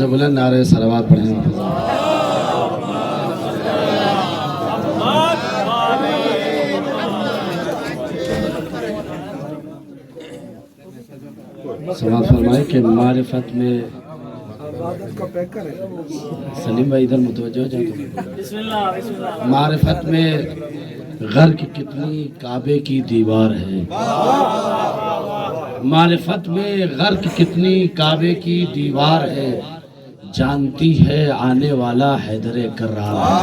آواز بلند نعرہ صلوات پڑھیں. سماعت فرمائے کہ معرفت میں سلیم بھائی ادھر متوجہ ہو جائیں. معرفت میں غرق کتنی کعبے کی دیوار ہے. معرفت میں غرق کتنی کعبے کی دیوار ہے. جانتی ہے آنے والا حیدر کرار ہے.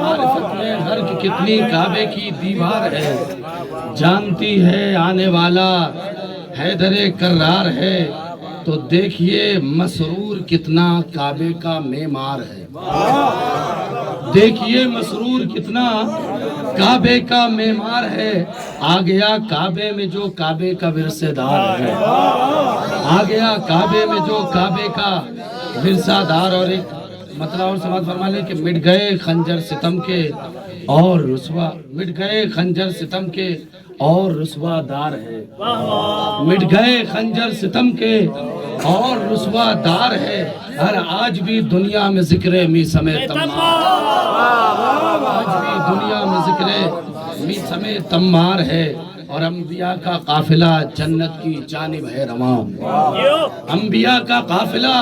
معرفت میں غرق کتنی کعبے کی دیوار ہے. جانتی ہے آنے والا حیدر کرار ہے. تو دیکھیے مسرور کتنا کعبے کا معمار ہے. دیکھیے مسرور کتنا کعبے کا معمار ہے. آ گیا کعبے میں جو کعبے کا ورثہ دار ہے. آ گیا کعبے میں جو کعبے کا ورثہ دار. اور ایک مطلب اور سماعت فرما لے کہ مٹ گئے خنجر ستم کے اور رسوا مٹ گئے خنجر ستم کے اور رسوا دار ہے. مٹ گئے خنجر ستم کے اور رسوا دار ہے. ہر آج بھی دنیا میں ذکر میثم تمار. آج بھی دنیا میں ذکر میثم تمار ہے. اور انبیاء کا قافلہ جنت کی جانب ہے رواں. انبیاء کا قافلہ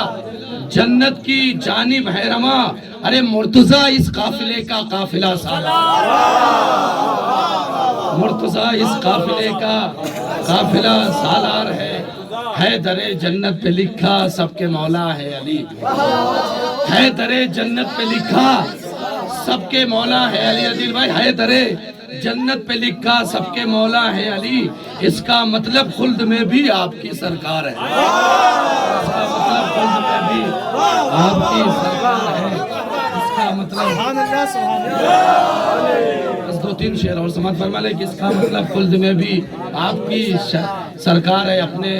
جنت کی جانب ہے رواں. ارے مرتضیٰ اس قافلے کا قافلہ سالار. مرتضیٰ اس قافلے کا قافلہ سالار ہے. حیدر جنت پہ لکھا سب کے مولا ہے علی. حیدر جنت پہ لکھا سب کے مولا ہے علی. عدیل بھائی حیدر جنت پہ لکھا سب کے مولا ہے علی. اس کا مطلب خلد میں بھی آپ کی سرکار ہے. اس کا مطلب خلد میں بھی آپ کی سرکار ہے. اس کا مطلب بس دو تین شعر اور سماعت فرما لے کہ اس کا مطلب خلد میں بھی آپ کی سرکار ہے. اپنے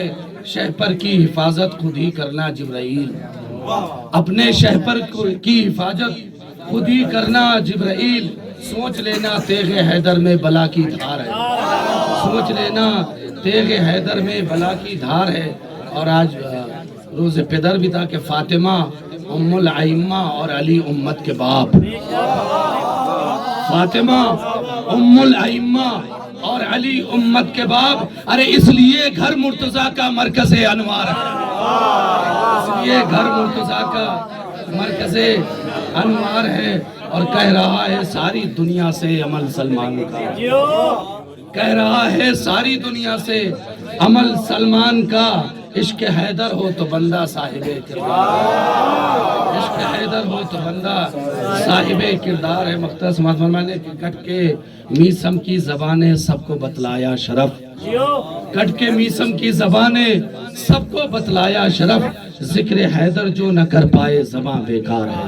شہپر کی حفاظت خود ہی کرنا جبرائیل. اپنے شہپر کی حفاظت خود ہی کرنا جبرائیل. سوچ لینا تیغ حیدر میں بلا کی دھار ہے. سوچ لینا تیغ حیدر میں بلا کی دھار ہے. اور آج روز پدر بھی تھا کہ فاطمہ ام الائمہ اور علی امت کے باپ. فاطمہ ام الائمہ اور علی امت کے باپ. ارے اس لیے گھر مرتضیٰ کا مرکز انوار ہے. اس لیے گھر مرتضیٰ کا مرکز انوار ہے. اور کہہ رہا ہے ساری دنیا سے عمل سلمان کا. کہہ رہا ہے ساری دنیا سے عمل سلمان کا. عشق حیدر ہو تو بندہ صاحب کردار. عشق حیدر ہو تو بندہ صاحب کردار ہے. مختص سماعت فرمانے کہ کٹ کے میثم کی زبانیں سب کو بتلایا شرف. کٹ کے میثم کی زبانیں سب کو بتلایا شرف. ذکر حیدر جو نہ کر پائے زباں بیکار ہے.